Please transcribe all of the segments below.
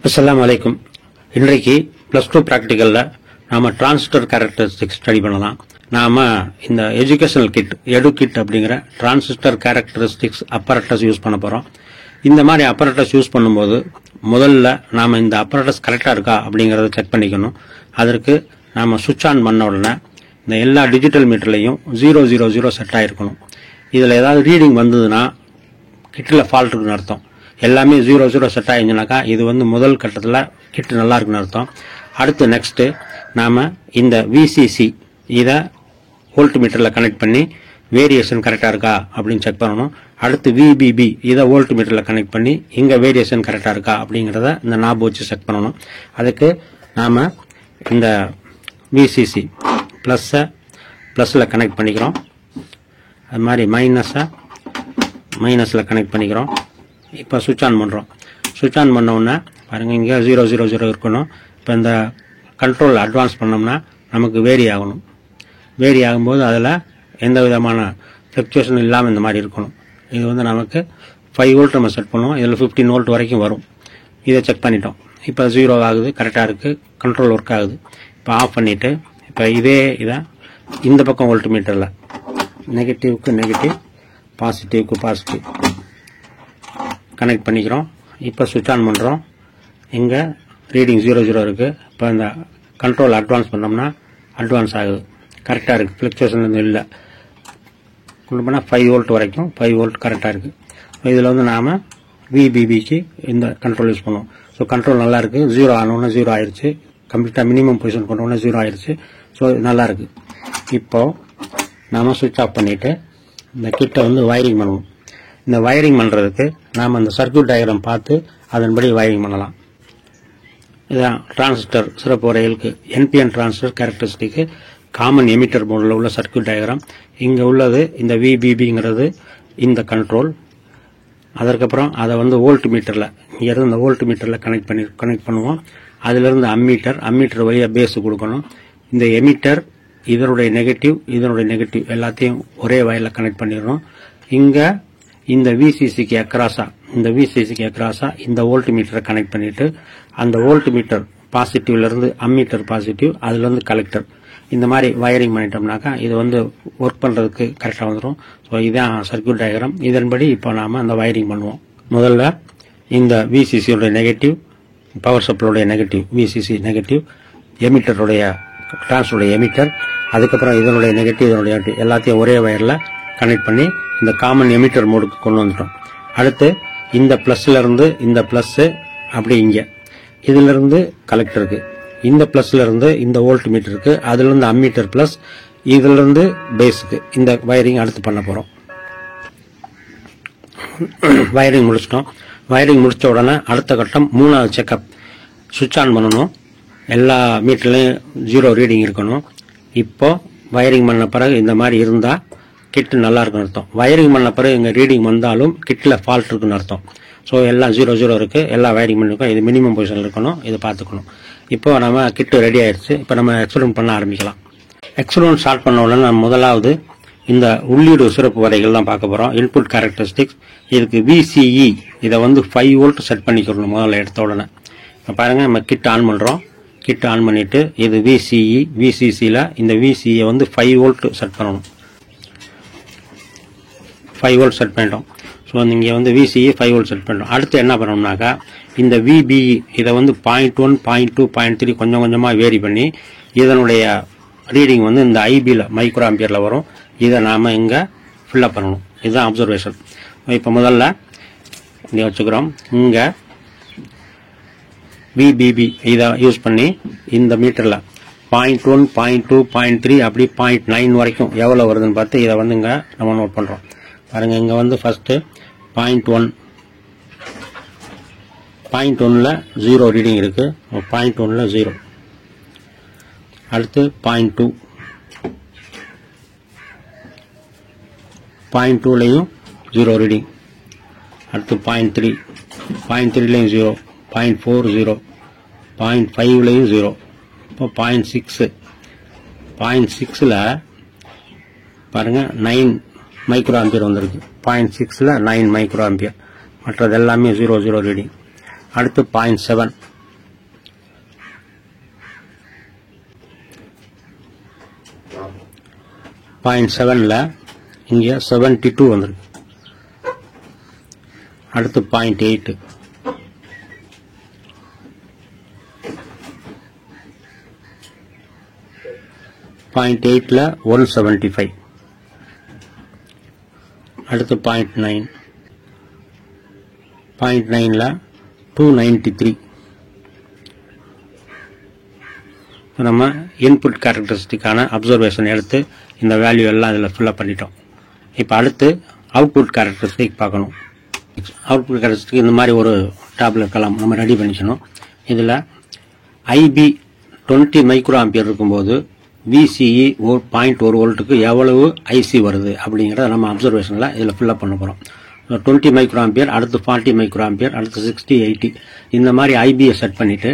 அஸ்ஸலாமு அலைக்கும். இன்றைக்கு +2 பிராக்டிகல்ல நாம டிரான்சிஸ்டர் கேரக்டரிஸ்டிக்ஸ் ஸ்டடி பண்ணலாம். நாம இந்த எஜுகேஷனல் கிட் கிட் அப்படிங்கிற டிரான்சிஸ்டர் கேரக்டரிஸ்டிக்ஸ் அப்பரேட்டஸ் யூஸ் பண்ண போறோம். இந்த மாதிரி அப்பரேட்டஸ் யூஸ் பண்ணும்போது முதல்ல நாம இந்த அப்பரேட்டஸ் கரெக்டா இருக்கா அப்படிங்கறத செக் பண்ணிக்கணும். அதற்கு நாம சுவிட்ச் ஆன் பண்ண உடனே இந்த எல்லா டிஜிட்டல் மீட்டர்லயும் 000 செட் ஆயிருக்கணும். இதுல ஏதாவது ரீடிங் வந்ததுன்னா கிட்ல ஃபால்ட் இருக்குன்னு அர்த்தம். எல்லாமே 00 செட் ஆயிருந்துனாக்கா இது முதல் கட்டத்தில் கிட் நல்லா இருக்குன்னு அர்த்தம். அடுத்து நெக்ஸ்ட் நாம இந்த விசிசி இதை வோல்ட் மீட்டர்ல கனெக்ட் பண்ணி வேரியேஷன் கரெக்டா இருக்கா அப்படின்னு செக் பண்ணணும். அடுத்து விபிபி இதை வோல்ட் மீட்டர்ல கனெக்ட் பண்ணி இங்க வேரியேஷன் கரெக்டா இருக்கா அப்படிங்கறத இந்த நாப் வச்சு செக் பண்ணணும். அதுக்கு நாம இந்த விசிசி பிளஸ்ல கனெக்ட் பண்ணிக்கிறோம். அது மாதிரி மைனஸ்ல கனெக்ட் பண்ணிக்கிறோம். இப்போ சுவிட்ச் ஆன் பண்ணுறோம். சுவிட்ச் ஆன் பண்ண உடனே பாருங்க இங்கே 000 இருக்கணும். இப்போ இந்த கண்ட்ரோல் அட்வான்ஸ் பண்ணோம்னா நமக்கு வேரி ஆகணும். வேரி ஆகும்போது அதில் எந்த விதமான ஃப்ளக்சுவேஷன் இல்லாமல் இந்த மாதிரி இருக்கணும். இது நமக்கு 5 வோல்ட் நம்ம செட் பண்ணுவோம். இதில் 15 வோல்ட் வரைக்கும் வரும். இதை செக் பண்ணிட்டோம். இப்போ 0 ஆகுது, கரெக்டாக இருக்குது, கண்ட்ரோல் ஒர்க் ஆகுது. இப்போ ஆஃப் பண்ணிவிட்டு இப்போ இதை இந்த பக்கம் வோல்ட் மீட்டரில் நெகட்டிவ்க்கு நெகட்டிவ், பாசிட்டிவ்க்கு பாசிட்டிவ் கனெக்ட் பண்ணிக்கிறோம். இப்போ சுவிட்ச் ஆன் பண்ணுறோம். இங்கே ரீடிங் 00 இருக்குது. இப்போ இந்த கண்ட்ரோல் அட்வான்ஸ் பண்ணோம்னா அட்வான்ஸ் ஆகுது, கரெக்டாக இருக்குது, ஃப்ளக்சுவேஷன் இல்லை. கொண்டு போனால் 5 வோல்ட் வரைக்கும் 5 வோல்ட் கரெக்டாக இருக்குது. இதில் நாம் விபிபிக்கு இந்த கண்ட்ரோல் யூஸ் பண்ணுவோம். ஸோ கண்ட்ரோல் நல்லா இருக்குது. 0 ஆனோன்னா 0 ஆயிடுச்சு, கம்ப்ளீட்டாக மினிமம் பொசிஷன் கொண்டு போனால் 0 ஆயிடுச்சு. ஸோ நல்லா இருக்குது. இப்போ நாம் சுவிட்ச் ஆஃப் பண்ணிவிட்டு இந்த கிட்டை வயரிங் பண்ணுவோம். இந்த வயரிங் பண்ணுறதுக்கு நாம் அந்த சர்க்யூட் டயக்ராம் பார்த்து அதன்படி வயரிங் பண்ணலாம். இதுதான் டிரான்சிஸ்டர் சிறப்பு வரையலுக்கு NPN transistor characteristic common emitter மோடில் உள்ள சர்க்யூட் டயக்ராம். இங்கே உள்ளது இந்த விபிபிங்கிறது இந்த கண்ட்ரோல். அதற்கப்புறம் அதை வோல்ட் மீட்டரில் இங்கேருந்து இந்த வோல்ட் மீட்டரில் கனெக்ட் பண்ணுவோம். அதிலிருந்து அம்மீட்டர் வழியாக பேஸு கொடுக்கணும். இந்த எமிட்டர் இதனுடைய நெகட்டிவ் எல்லாத்தையும் ஒரே வயரில் கனெக்ட் பண்ணிடணும். இங்கே இந்த விசிசிக்கு அக்ராஸா இந்த வோல்ட் மீட்டரை கனெக்ட் பண்ணிட்டு அந்த வோல்ட் மீட்டர் பாசிட்டிவ்ல இருந்து அம்மீட்டர் பாசிட்டிவ், அதுல இருந்து கலெக்டர், இந்த மாதிரி வயரிங் பண்ணிட்டோம்னாக்கா இது ஒர்க் பண்றதுக்கு கரெக்டா வந்துடும். ஸோ இதான் சர்க்யூட் டயக்ராம். இதன்படி இப்போ நாம அந்த வயரிங் பண்ணுவோம். முதல்ல இந்த விசிசியோட நெகட்டிவ், பவர் சப்ளையோட நெகட்டிவ், விசிசி நெகட்டிவ், எமிட்டருடைய டிரான்ஸ்டருடைய எமிட்டர், அதுக்கப்புறம் இதனுடைய நெகட்டிவ் எல்லாத்தையும் ஒரே வயர்ல கனெக்ட் பண்ணி இந்த காமன் எமிட்டர் மோடுக்கு கொண்டு வந்துட்டோம். அடுத்து இந்த பிளஸ்ல இருந்து இந்த பிளஸ் அப்படி இங்க இதுல இருந்து கலெக்டருக்கு, இந்த பிளஸ்ல இருந்து இந்த வோல்ட் மீட்டருக்கு, அதுல இருந்து அம்மீட்டர் பிளஸ், இதுல இருந்து பேஸுக்கு இந்த வயரிங் அடுத்து பண்ண போறோம். வயரிங் முடிச்சிட்டோம். வயரிங் முடிச்ச உடனே அடுத்த கட்டம் 3வது செக்அப். சுவிட்ச் ஆன் பண்ணணும். எல்லா மீட்டர்லயும் 0 ரீடிங் இருக்கணும். இப்போ வயரிங் பண்ண பிறகு இந்த மாதிரி இருந்தா கிட் நல்லா இருக்குன்னு அர்த்தம். வயரிங் பண்ண பிறகு இங்க ரீடிங் வந்தாலும் கிட்ல ஃபால்ட் இருக்குன்னு அர்த்தம். ஸோ எல்லாம் 00 இருக்கு, எல்லா வயரிங் பண்ணிருக்கோம். இது மினிமம் பொசிஷன் இருக்கணும், இதை பார்த்துக்கணும். இப்போ நம்ம கிட் ரெடி ஆயிடுச்சு. இப்போ நம்ம எக்ஸ்பெரிமெண்ட் பண்ண ஆரம்பிக்கலாம். எக்ஸ்பெரிமெண்ட் ஸ்டார்ட் பண்ண உடனே நம்ம முதலாவது இந்த உள்ளீடு சிறப்பு வரைகள் தான் பார்க்க போறோம். Input characteristics. இதுக்கு விசிஇ இதை 5 வோல்ட் செட் பண்ணிக்கணும் முதல்ல எடுத்த உடனே. இப்போ பாருங்க நம்ம கிட் ஆன் பண்றோம். கிட் ஆன் பண்ணிட்டு இது விசிஇ, விசிசியில இந்த விசிஇ 5 வோல்ட் செட் பண்ணணும். 5 வோல்ட் செட் பண்ணிட்டோம். ஸோ இங்கே விசிஇ 5 வோல்ட் செட் பண்ணிட்டோம். அடுத்து என்ன பண்ணோம்னாக்கா இந்த விபிஇ இதை 0.1, 0.2, 0.3 கொஞ்சம் கொஞ்சமாக வேரி பண்ணி இதனுடைய ரீடிங் இந்த ஐபியில் மைக்ரோ ஆம்பியரில் வரும். இதை நாம் இங்கே ஃபில்லப் பண்ணணும். இதுதான் அப்சர்வேஷன். இப்போ முதல்ல இங்கே வச்சுக்கிறோம். இங்கே விபிபி இதை யூஸ் பண்ணி இந்த மீட்டரில் 0.1, 0.2, 0.3 அப்படி 0.9 வரைக்கும் எவ்வளோ வருதுன்னு பார்த்து இதை இங்கே நம்ம நோட் பண்ணுறோம். பாருங்க இங்கே ஃபர்ஸ்ட் 0.1ல 0 ரீடிங் இருக்கு. 0.1ல 0. அடுத்து 0.2, 0.2லையும் 0 ரீடிங். அடுத்து 0.3, 0.3லையும் 0, 0.4 0, 0.5லையும் 0. இப்போ 0.6, 0.6ல பாருங்க 9 மைக்ரோ ஆம்பியர் வந்திருக்கு. 0.6ல 9 மைக்ரோ ஆம்பியர். மற்றது எல்லாமே 00 ரீடிங். அடுத்து 0.7, 0.7ல இங்கே 72 வந்திருக்கு. அடுத்து 0.8, .8ல 175, அடுத்து 0.9, 0.9ல 293. நம்ம இன்புட் கேரக்டரிஸ்டிக்கான அப்சர்வேஷன் எடுத்து இந்த வேல்யூ எல்லாம் இதில் ஃபில்அப் பண்ணிட்டோம். இப்போ அடுத்து அவுட்புட் கேரக்டரிஸ்டிக் பார்க்கணும். அவுட்புட் கேரக்டரிஸ்டிக் இந்த மாதிரி ஒரு டேப்லெட் கலாம் நம்ம ரெடி பண்ணிக்கணும். இதில் ஐபி 20 மைக்ரோ ஆம்பியர் இருக்கும்போது விசிஇ 0.1 வோல்ட்டுக்கு எவ்வளவு ஐசி வருது அப்படிங்கிறத நம்ம அப்சர்வேஷனில் இதில் ஃபில்அப் பண்ண போகிறோம். 20 மைக்ரோ ஆம்பியர், அடுத்து 40 மைக்ரோ ஆம்பியர், அடுத்து 60, 80 இந்த மாதிரி ஐபியை செட் பண்ணிவிட்டு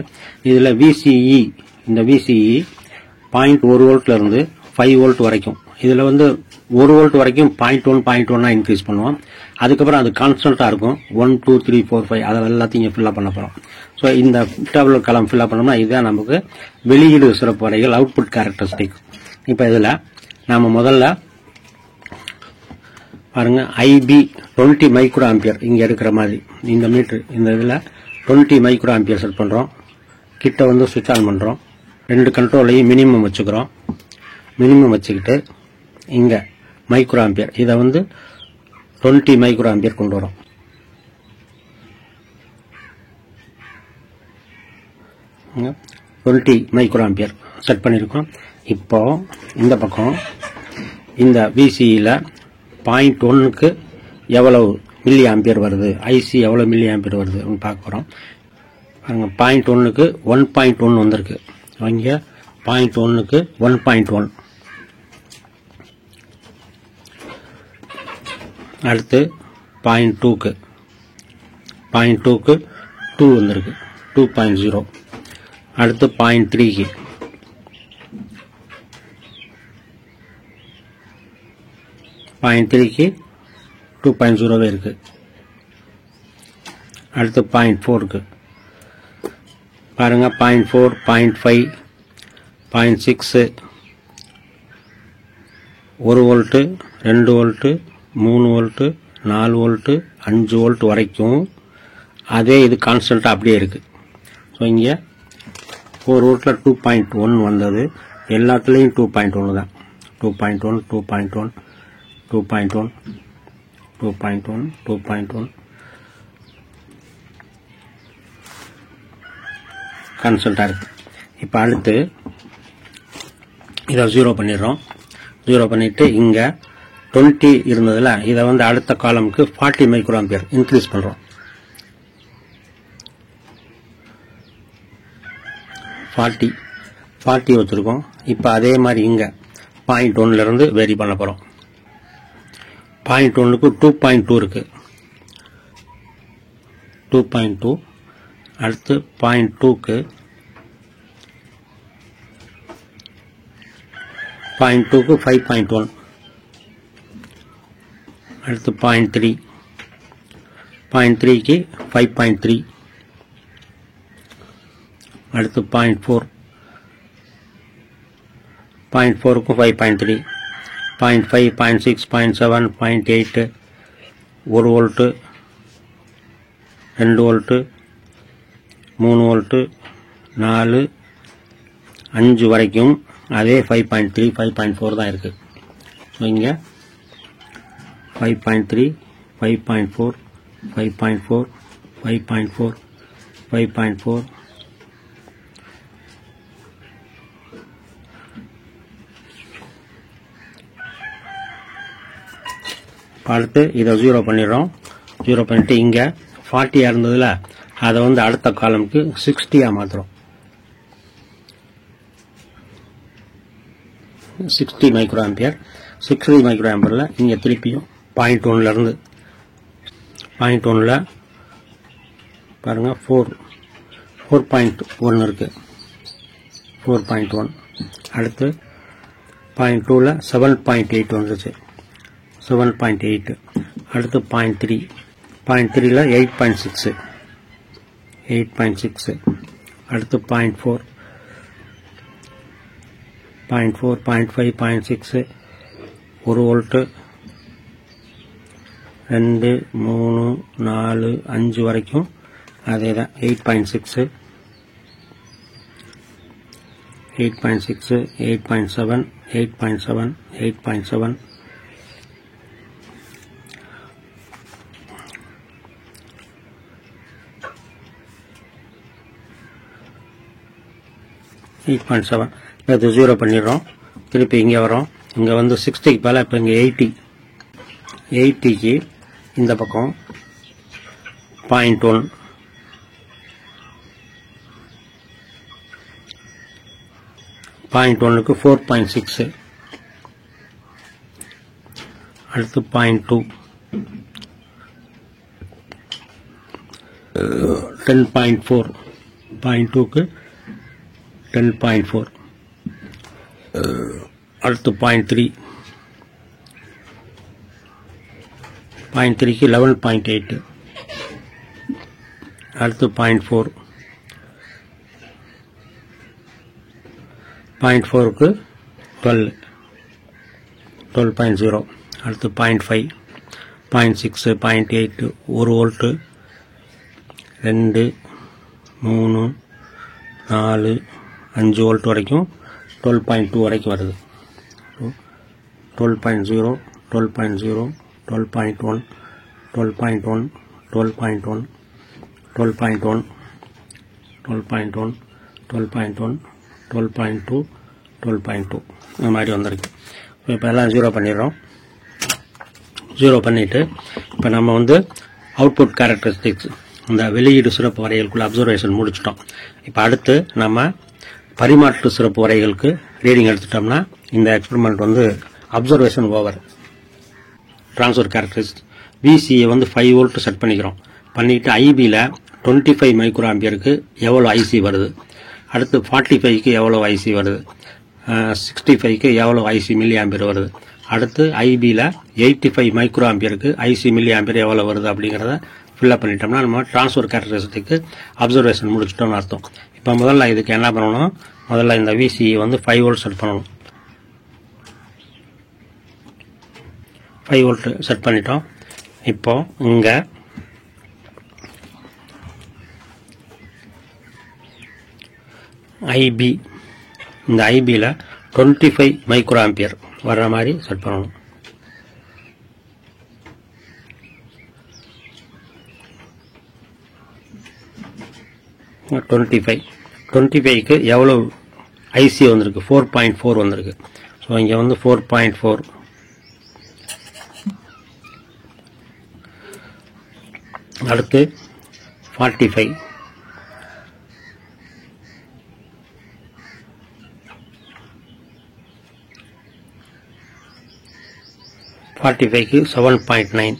இதில் விசிஇ இந்த விசிஇ 0.1 வோல்ட்ல இருந்து 5 வோல்ட் வரைக்கும், இதில் வந்து 1 வோல்ட் வரைக்கும் 0.1 இன்க்ரீஸ் பண்ணுவோம். அதுக்கப்புறம் அது கான்ஸ்டன்ட்டாக இருக்கும். 1, 2, 3, 4, 5 அதை எல்லாத்தையும் ஃபில்அப் பண்ண போகிறோம். ஸோ இந்த டேபிள் காலம் ஃபில்அப் பண்ணோம்னா இதுதான் நமக்கு வெளியீடு சிறப்பு வரைகள் அவுட்புட் கேரக்டரிஸ்டிக். இப்போ இதில் நாம் முதல்ல பாருங்க, ஐபி 20 மைக்ரோ ஆம்பியர் இங்கே இருக்கிற மாதிரி இந்த மீட்ரு இந்த இதில் 20 மைக்ரோ ஆம்பியர் செட் பண்ணுறோம். கிட்ட வந்து சுவிட்ச் ஆன் பண்ணுறோம். 2 கண்ட்ரோலையும் மினிமம் வச்சுக்கிறோம். மினிமம் வச்சுக்கிட்டு இங்கே மைக்ரோ ஆம்பியர் இதை வந்து 20 மைக்ரோ ஆம்பியர் கொண்டு வரோம். இங்க 20 மைக்ரோ ஆம்பியர் செட் பண்ணியிருக்கோம். இப்போ இந்த பக்கம் இந்த விசிஇல 0.1க்கு எவ்வளவு மில்லி ஆம்பியர் வருது, ஐசி எவ்வளவு மில்லி ஆம்பியர் வருது அப்படின்னு பார்க்க போகிறோம். பாருங்க, 0.1க்கு 1.1 வந்திருக்கு. இங்கே 0.1க்கு 1.1. அடுத்து 0.2க்கு 2 வந்திருக்கு, 2.0. அடுத்து 0.3க்கு 2.0 இருக்கு. அடுத்து 0.4க்கு பாருங்க, 0.4, 0.5, 0.6, 1 volt, 2 volt, 3 volt, 4 volt, 5 volt வரைக்கும் அதே இது கான்ஸ்டன்ட்டாக அப்படியே இருக்குது. ஸோ இங்கே 4 வோல்ட்டில் 2.1 வந்தது. எல்லாத்துலேயும் 2.1 தான். 2.1, 2.1, 2.1, 2.1, 2.1 கான்ஸ்டன்ட்டாக இருக்குது. இப்போ அடுத்து இதை 0 பண்ணிடுறோம். 0 பண்ணிவிட்டு இங்கே 20 இருந்ததில் இதை வந்து அடுத்த காலமுக்கு 40 மைக்ரோ ஆம்பியர் இன்க்ரீஸ் பண்ணுறோம். 40 வச்சுருக்கோம். இப்போ அதே மாதிரி இங்கே 0.1லேருந்து வேரி பண்ண போகிறோம். 0.1க்கு 2.2 இருக்குது. 2.2. அடுத்து 0.2க்கு 5.1. அடுத்து 0.3. 0.3க்கு 5.3. அடுத்து 0.4. 0.4க்கு 5.3. 0.5, 0.6, 0.7, 0.8, 1 வோல்ட்டு, 2 வோல்ட்டு, 3 வோல்ட்டு, 4, 5 வரைக்கும் அதே 5.3, 5.4 தான் இருக்குது. ஸோ இங்கே 5.3, 5.4, 5.4, 5.4, 5.4, அடுத்து இதை 0 பண்ணிடுறோம். 0 பண்ணிட்டு இங்கே 40 இருந்ததில் அதை வந்து அடுத்த காலமுக்கு 60 மாற்றுறோம். 60 மைக்ரோ ஆம்பியர். 60 மைக்ரோ ஆம்பியரில் இங்கே திருப்பியும் 0.1லேருந்து 0.1ல் பாருங்கள் 4.1 இருக்குது. 4.1. அடுத்து 0.2ல் 7.8 வந்துருச்சு. 7.8. அடுத்து 0.3. 0.3ல் 8.6. 8.6. அடுத்து 0.4. 0.4, 0.5, 0.6, 1 வோல்ட்டு 2 3 4 5 வரைக்கும் அதே தான் 8.6 8.6 8.7 8.7 8.7 8.7 இது 0 பண்ணிடுறோம். திருப்பி இங்கே வரோம். இங்கே வந்து 60க்கு மேலே இப்போ இங்கே 80க்கு இந்த பக்கம் 0.1 0.1க்கு 4.6 அடுத்து 0.2 10.4 0.2க்கு 10.4 அடுத்து 0.3 0.3க்கு 11.8 அடுத்து 0.4 0.4க்கு 12.0 அடுத்து 0.5 0.6 0.8 1 வோல்ட்டு 2 3 4 5 வோல்ட் வரைக்கும் 12.2 வரைக்கும் வருது. 12.0 12.0 12.1 12.1 12.1 12.1 12.1 12.1 12.2 12.2 இந்த மாதிரி வந்திருக்கு. இப்போ எல்லாம் 0 பண்ணிடுறோம். 0 பண்ணிவிட்டு இப்போ நம்ம வந்து அவுட்புட் கேரக்டரிஸ்டிக்ஸ் இந்த வெளியீடு சிறப்பு வரைகளுக்குள்ள அப்சர்வேஷன் முடிச்சிட்டோம். இப்போ அடுத்து நம்ம பரிமாற்று சிறப்பு வரைகளுக்கு ரீடிங் எடுத்துட்டோம்னா இந்த எக்ஸ்பெரிமெண்ட் வந்து அப்சர்வேஷன் ஓவர். ட்ரான்ஸ்ஃபர் கேரக்டரிஸ்டிக்ஸ் விசியை வந்து 5 வோல்ட் செட் பண்ணிக்கிறோம். பண்ணிவிட்டு ஐபியில் 25 மைக்ரோ ஆம்பியருக்கு எவ்வளோ ஐசி வருது, அடுத்து 45க்கு எவ்வளோ ஐசி வருது, 65க்கு எவ்வளோ ஐசி மில்லி ஆம்பியர் வருது, அடுத்து ஐபியில் 85 மைக்ரோ ஆம்பியருக்கு ஐசி மில்லி ஆம்பியர் எவ்வளோ வருது அப்படிங்கிறத ஃபில்அப் பண்ணிட்டோம்னா நம்ம ட்ரான்ஸ்ஃபர் கேரக்டரிஸ்டிக்கு அப்சர்வேஷன் முடிச்சிட்டோம்னு அர்த்தம். இப்போ முதல்ல இதுக்கு என்ன பண்ணணும், முதல்ல இந்த விசிஇ வந்து 5 வோல்ட் செட் பண்ணணும். 5 வோல்ட் செட் பண்ணிட்டோம். இப்போ இங்கே ஐபி இந்த ஐபியில் 25 மைக்ரோ ஆம்பியர் வர்ற மாதிரி செட் பண்ணணும். டுவெண்ட்டி ஃபைவ்க்கு எவ்வளோ ஐசி வந்திருக்கு, 4.4 வந்திருக்கு. ஸோ இங்கே வந்து 4.4 அடுத்து 45 45க்கு 7.9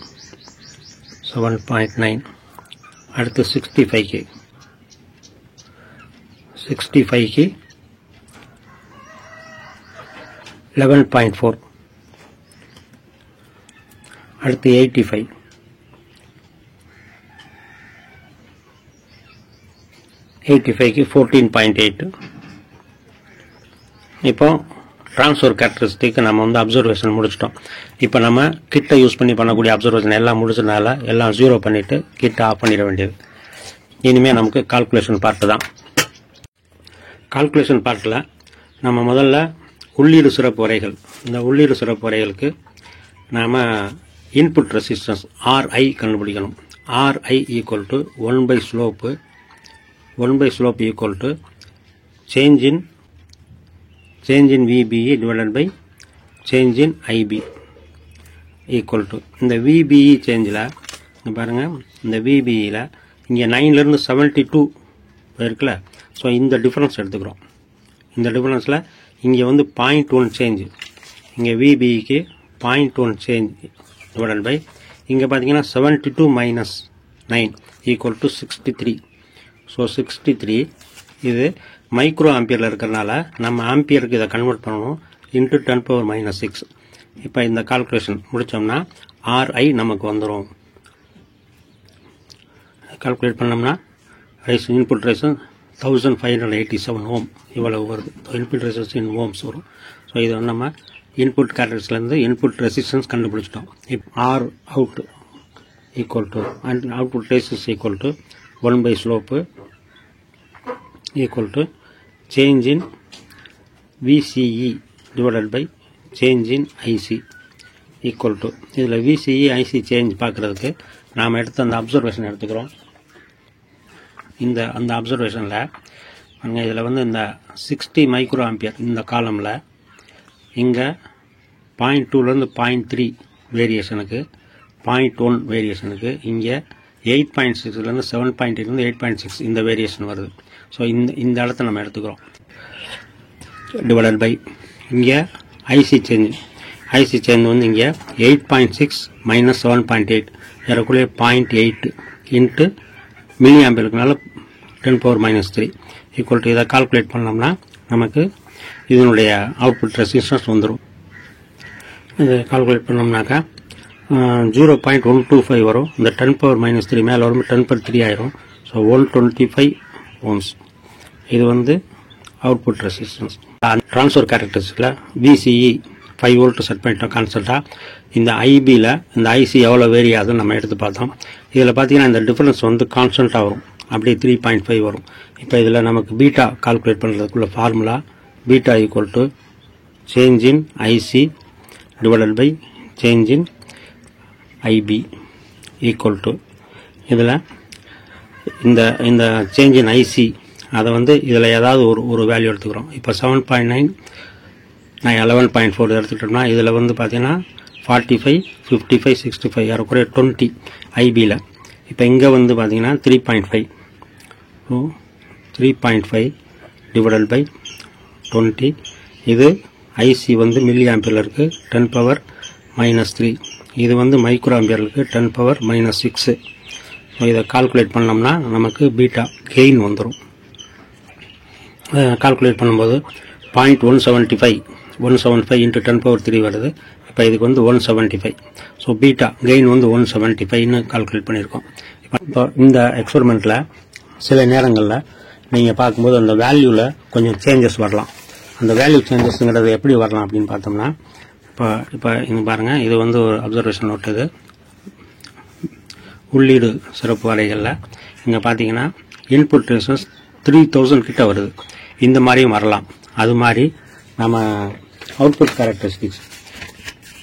அடுத்து 65க்கு 11.4 அடுத்து 85க்கு 14.8. இப்போ ட்ரான்ஸ்ஃபர் கேரக்டரிஸ்டிக் நம்ம வந்து அப்சர்வேஷன் முடிச்சிட்டோம். இப்போ நம்ம கிட்ட யூஸ் பண்ணக்கூடிய அப்சர்வேஷன் எல்லாம் முடிச்சதுனால எல்லாம் 0 பண்ணிவிட்டு கிட்ட ஆஃப் பண்ணிட வேண்டியது. இனிமேல் நமக்கு கால்குலேஷன் பார்ட்டு தான். கால்குலேஷன் பார்ட்டில் நம்ம முதல்ல உள்ளீடு சிறப்பு வரைகள், இந்த உள்ளீடு சிறப்பு வரைகளுக்கு நாம் இன்புட் ரெசிஸ்டன்ஸ் RI கண்டுபிடிக்கணும். RI equal to one by slope equal to change in VBE divided by change in IB equal to இந்த VBE சேஞ்சில் பாருங்கள், இந்த VBEயில் இங்கே 9லேருந்து 72 இருக்குல்ல. ஸோ இந்த டிஃப்ரென்ஸ் எடுத்துக்கிறோம். இந்த டிஃப்ரென்ஸில் இங்கே வந்து 0.1 சேஞ்ச், இங்கே VBEக்கு 0.1 சேஞ்ச் டிவைடட் பை இங்கே பார்த்தீங்கன்னா 72 மைனஸ் 9 ஈக்குவல் டு 63. ஸோ 63 இது மைக்ரோ ஆம்பியரில் இருக்கிறனால நம்ம ஆம்பியருக்கு இதை கன்வெர்ட் பண்ணணும் இன்ட்டு 10⁻⁻6. இப்போ இந்த கால்குலேஷன் முடித்தோம்னா RI நமக்கு வந்துடும். கால்குலேட் பண்ணோம்னா இன்புட் ரெசிஸ்டன்ஸ் 1587 ஓம் இவ்வளவு வருது. இன்புட் ரெசிஸ்டன்ஸ் இன் ஓம்ஸ் வரும். ஸோ இதை நம்ம இன்புட் கேரக்டர்ஸ்லேருந்து இன்புட் ரெசிஸ்டன்ஸ் கண்டுபிடிச்சிட்டோம். R out equal to and output resistance equal to 1 slope equal to change in VCE divided by change in IC equal to இதில் VCE IC change பார்க்குறதுக்கு நாம் எடுத்த அந்த அப்சர்வேஷன் எடுத்துக்கிறோம். அந்த அப்சர்வேஷனில் அங்கே இதில் வந்து இந்த 60 மைக்ரோ ஆம்பியர் இந்த காலமில் இங்கே 0.2லேருந்து 0.3 வேரியேஷனுக்கு 0.1 வேரியேஷனுக்கு இங்கே 8.6லேருந்து 7.8லேருந்து 8.6 இந்த வேரியேஷன் வருது. ஸோ இந்த இடத்த நம்ம எடுத்துக்கிறோம். டிவைடட் பை இங்கே ஐசி சேஞ்ச் வந்து இங்கே 8.6 மைனஸ் 7.8 ஏறக்குள்ளே 0.8 இன்ட்டு மில்லி ஆம்பியருக்குனால 10⁻³ ஈக்குவல் டு இதை கால்குலேட் பண்ணோம்னா நமக்கு இதனுடைய அவுட்புட் ரெசிஸ்டன்ஸ் வந்துடும். இதை கால்குலேட் பண்ணோம்னாக்கா 0.125 வரும். இந்த 10⁻³ மேலே வரும் 10/3 ஆயிரும். So 125 ohms. இது வந்து அவுட்புட் ரெசிஸ்டன்ஸ். ட்ரான்ஸ்ஃபர் கேரக்டரிஸ்டிக்ல VCE 5 வோல்ட் செட் பண்ணிட்டோம் கான்ஸ்டன்ட்டாக. இந்த IBயில் இந்த IC எவ்வளோ வேரி ஆகுதுன்னு நம்ம எடுத்து பார்த்தோம். இதில் பார்த்தீங்கன்னா இந்த டிஃபரன்ஸ் வந்து கான்ஸ்டன்ட்டாக வரும், அப்படியே 3.5 வரும். இப்போ இதில் நமக்கு பீட்டா கால்குலேட் பண்ணுறதுக்குள்ள formula beta equal to change in IC divided by change in IB equal to இதில் இந்த சேஞ்ச் இன் IC அதை வந்து இதில் ஏதாவது ஒரு வேல்யூ எடுத்துக்கிறோம். இப்போ 7.9 நான் 11.4 எடுத்துக்கிட்டோம்னா இதில் வந்து பார்த்தீங்கன்னா 45, 55, 65 ஏறக்குறைய 20 IBயில். இப்போ இங்கே வந்து பார்த்தீங்கன்னா 3.5 டிவைடட் பை 20. இது IC வந்து மில்லி ஆம்பியரில் இருக்குது 10⁻³ இது வந்து மைக்ரோ ஆம்பியரில் இருக்குது 10⁻⁻6. ஸோ இதை கால்குலேட் பண்ணோம்னா நமக்கு பீட்டா கெயின் வந்துடும். கால்குலேட் பண்ணும்போது 0.175 இன்ட்டு 10⁻³ வருது. இப்போ இதுக்கு வந்து 175. ஸோ பீட்டா கெயின் வந்து 175ன்னு கால்குலேட் பண்ணியிருக்கோம். இப்போ இந்த எக்ஸ்பெரிமெண்ட்டில் சில நேரங்களில் நீங்கள் பார்க்கும்போது அந்த வேல்யூவில் கொஞ்சம் சேஞ்சஸ் வரலாம். அந்த வேல்யூ சேஞ்சஸ்ங்கிறது எப்படி வரலாம் அப்படின்னு பார்த்தோம்னா இப்போ இங்கே பாருங்கள், இது வந்து ஒரு அப்சர்வேஷன் நோட். இது உள்ளீடு சிறப்பு வரைகளில் இங்கே பார்த்தீங்கன்னா இன்புட் ரெசிஸ்டன்ஸ் 3000 கிட்ட வருது. இந்த மாதிரியும் வரலாம். அது மாதிரி நம்ம அவுட்புட் கேரக்டரிஸ்டிக்ஸ்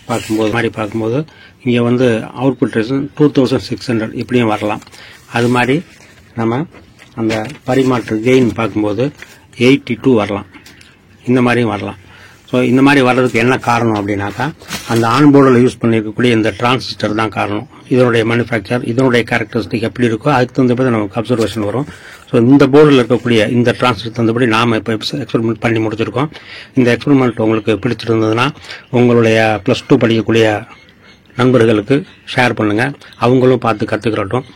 பார்க்கும்போது இங்கே வந்து அவுட்புட் ரெசிஸ்டன்ஸ் 2600 இப்படியும் வரலாம். அது மாதிரி நம்ம அந்த பரிமாற்று கெயின் பார்க்கும்போது 82 வரலாம். இந்த மாதிரியும் வரலாம். ஸோ இந்த மாதிரி வர்றதுக்கு என்ன காரணம் அப்படின்னாக்கா அந்த ஆன்போர்டில் யூஸ் பண்ணியிருக்கக்கூடிய இந்த டிரான்சிஸ்டர் தான் காரணம். இதனுடைய மேனுஃபேக்சர் இதனுடைய கேரக்டரிஸ்டிக் எப்படி இருக்கோ அதுக்கு தகுந்தபடி நமக்கு அப்சர்வேஷன் வரும். ஸோ இந்த போர்டில் இருக்கக்கூடிய இந்த டிரான்சிஸ்டர் தகுந்தபடி நாம் இப்போ எக்ஸ்பெரிமெண்ட் பண்ணி முடிச்சிருக்கோம். இந்த எக்ஸ்பெரிமெண்ட் உங்களுக்கு பிடிச்சிருந்ததுன்னா உங்களுடைய +2 படிக்கக்கூடிய நண்பர்களுக்கு ஷேர் பண்ணுங்கள். அவங்களும் பார்த்து கற்றுக்கிறட்டும்.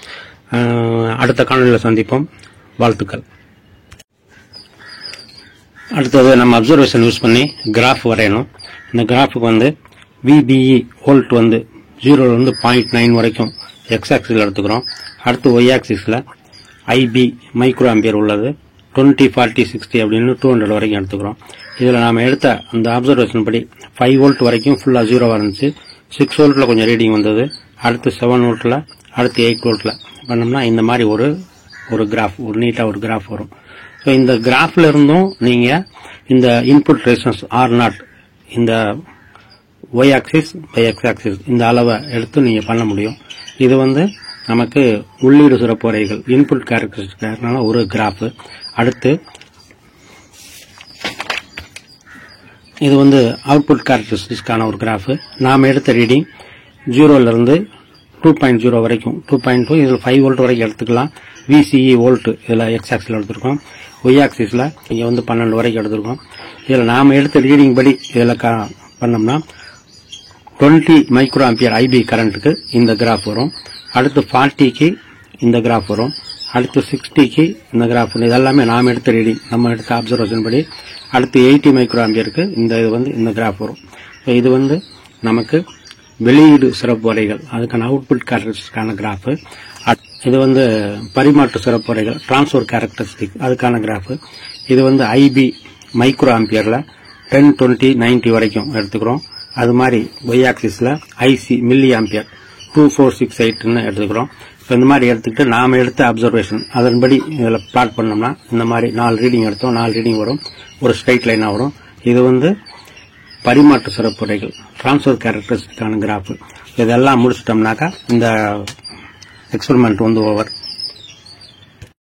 அடுத்த காணொலியில் சந்திப்போம். வாழ்த்துக்கள். அடுத்தது நம்ம அப்சர்வேஷன் யூஸ் பண்ணி கிராஃப் வரையணும். இந்த கிராஃபுக்கு வந்து VBE வோல்ட் வந்து 0லேருந்து 0.9 வரைக்கும் X ஆக்சிஸில் எடுத்துக்கிறோம். அடுத்து Y ஆக்சிஸில் IB மைக்ரோ ஆம்பியர் உள்ளது 20, 40, 60 அப்படின்னு 200 வரைக்கும் எடுத்துக்கிறோம். இதில் நாம் எடுத்த அந்த அப்சர்வேஷன் படி 5 வோல்ட் வரைக்கும் ஃபுல்லாக 0வாக இருந்துச்சு. 6 வோல்ட்டில் கொஞ்சம் ரீடிங் வந்தது. அடுத்து 7 வோல்ட்டில், அடுத்து 8 வோல்ட்டில் பண்ணோம்னா இந்த மாதிரி ஒரு கிராஃப், ஒரு நீட்டாக ஒரு கிராஃப் வரும். ஸோ இந்த கிராஃபில் இருந்தும் நீங்கள் இந்த இன்புட் ரெசிஸ்டன்ஸ் R0 இந்த Y axis by X axis இந்த அளவை எடுத்து நீங்கள் பண்ண முடியும். இது வந்து நமக்கு உள்ளீடு சிறப்பு வரைகள் இன்புட் கேரக்டரிஸ்டிக்னால ஒரு கிராஃப். அடுத்து இது வந்து அவுட்புட் கேரக்டரிஸ்டிக்ஸ்க்கான ஒரு கிராஃப். நாம் எடுத்த ரீடிங் 0லேருந்து 2.0 வரைக்கும் 2.2 இதில் 5 வோல்ட் வரைக்கும் எடுத்துக்கலாம். VCE வோல்ட் இதில் X ஆக்சிஸில் எடுத்திருக்கோம். Y ஆக்சிஸில் இங்கே வந்து 12 வரைக்கும் எடுத்திருக்கோம். இதில் நாம் எடுத்த ரீடிங் படி இதில் பண்ணோம்னா 20 மைக்ரோ ஆம்பியர் IB கரண்ட்டுக்கு இந்த கிராஃப் வரும். அடுத்து 40க்கு இந்த கிராஃப் வரும். அடுத்து 60க்கு இந்த கிராஃப் வரும். இதெல்லாமே நாம் எடுத்த ரீடிங், நம்ம எடுத்த அப்சர்வேஷன் படி. அடுத்து 80 மைக்ரோ ஆம்பியருக்கு இந்த கிராஃப் வரும். இது வந்து நமக்கு வெளியீடு சிறப்பு வரைகள் அதுக்கான அவுட்புட் கேரக்டரிஸ்டிக்கான கிராஃப். இது வந்து பரிமாற்று சிறப்பு வரைகள் டிரான்ஸ்ஃபர் கேரக்டரிஸ்டிக் அதுக்கான கிராஃப். இது வந்து IB மைக்ரோ ஆம்பியரில் 10, 20, 90 வரைக்கும் எடுத்துக்கிறோம். அது மாதிரி ஒய் ஆக்சிஸ்ல ஐசி மில்லி ஆம்பியர் 2468 எடுத்துக்கிறோம். இப்போ இந்த மாதிரி எடுத்துக்கிட்டு நாம எடுத்த அப்சர்வேஷன் அதன்படி இதில் பிளாட் பண்ணோம்னா இந்த மாதிரி 4 ரீடிங் எடுத்தோம், 4 ரீடிங் வரும், ஒரு ஸ்ட்ரைட் லைனா வரும். இது பரிமாற்று சிறப்புரைகள் டிரான்ஸ்ஃபர் கேரக்டரிஸ்டிக்கான கிராஃப். இதெல்லாம் முடிச்சிட்டோம்னாக்கா இந்த எக்ஸ்பெரிமெண்ட் ஓவர்.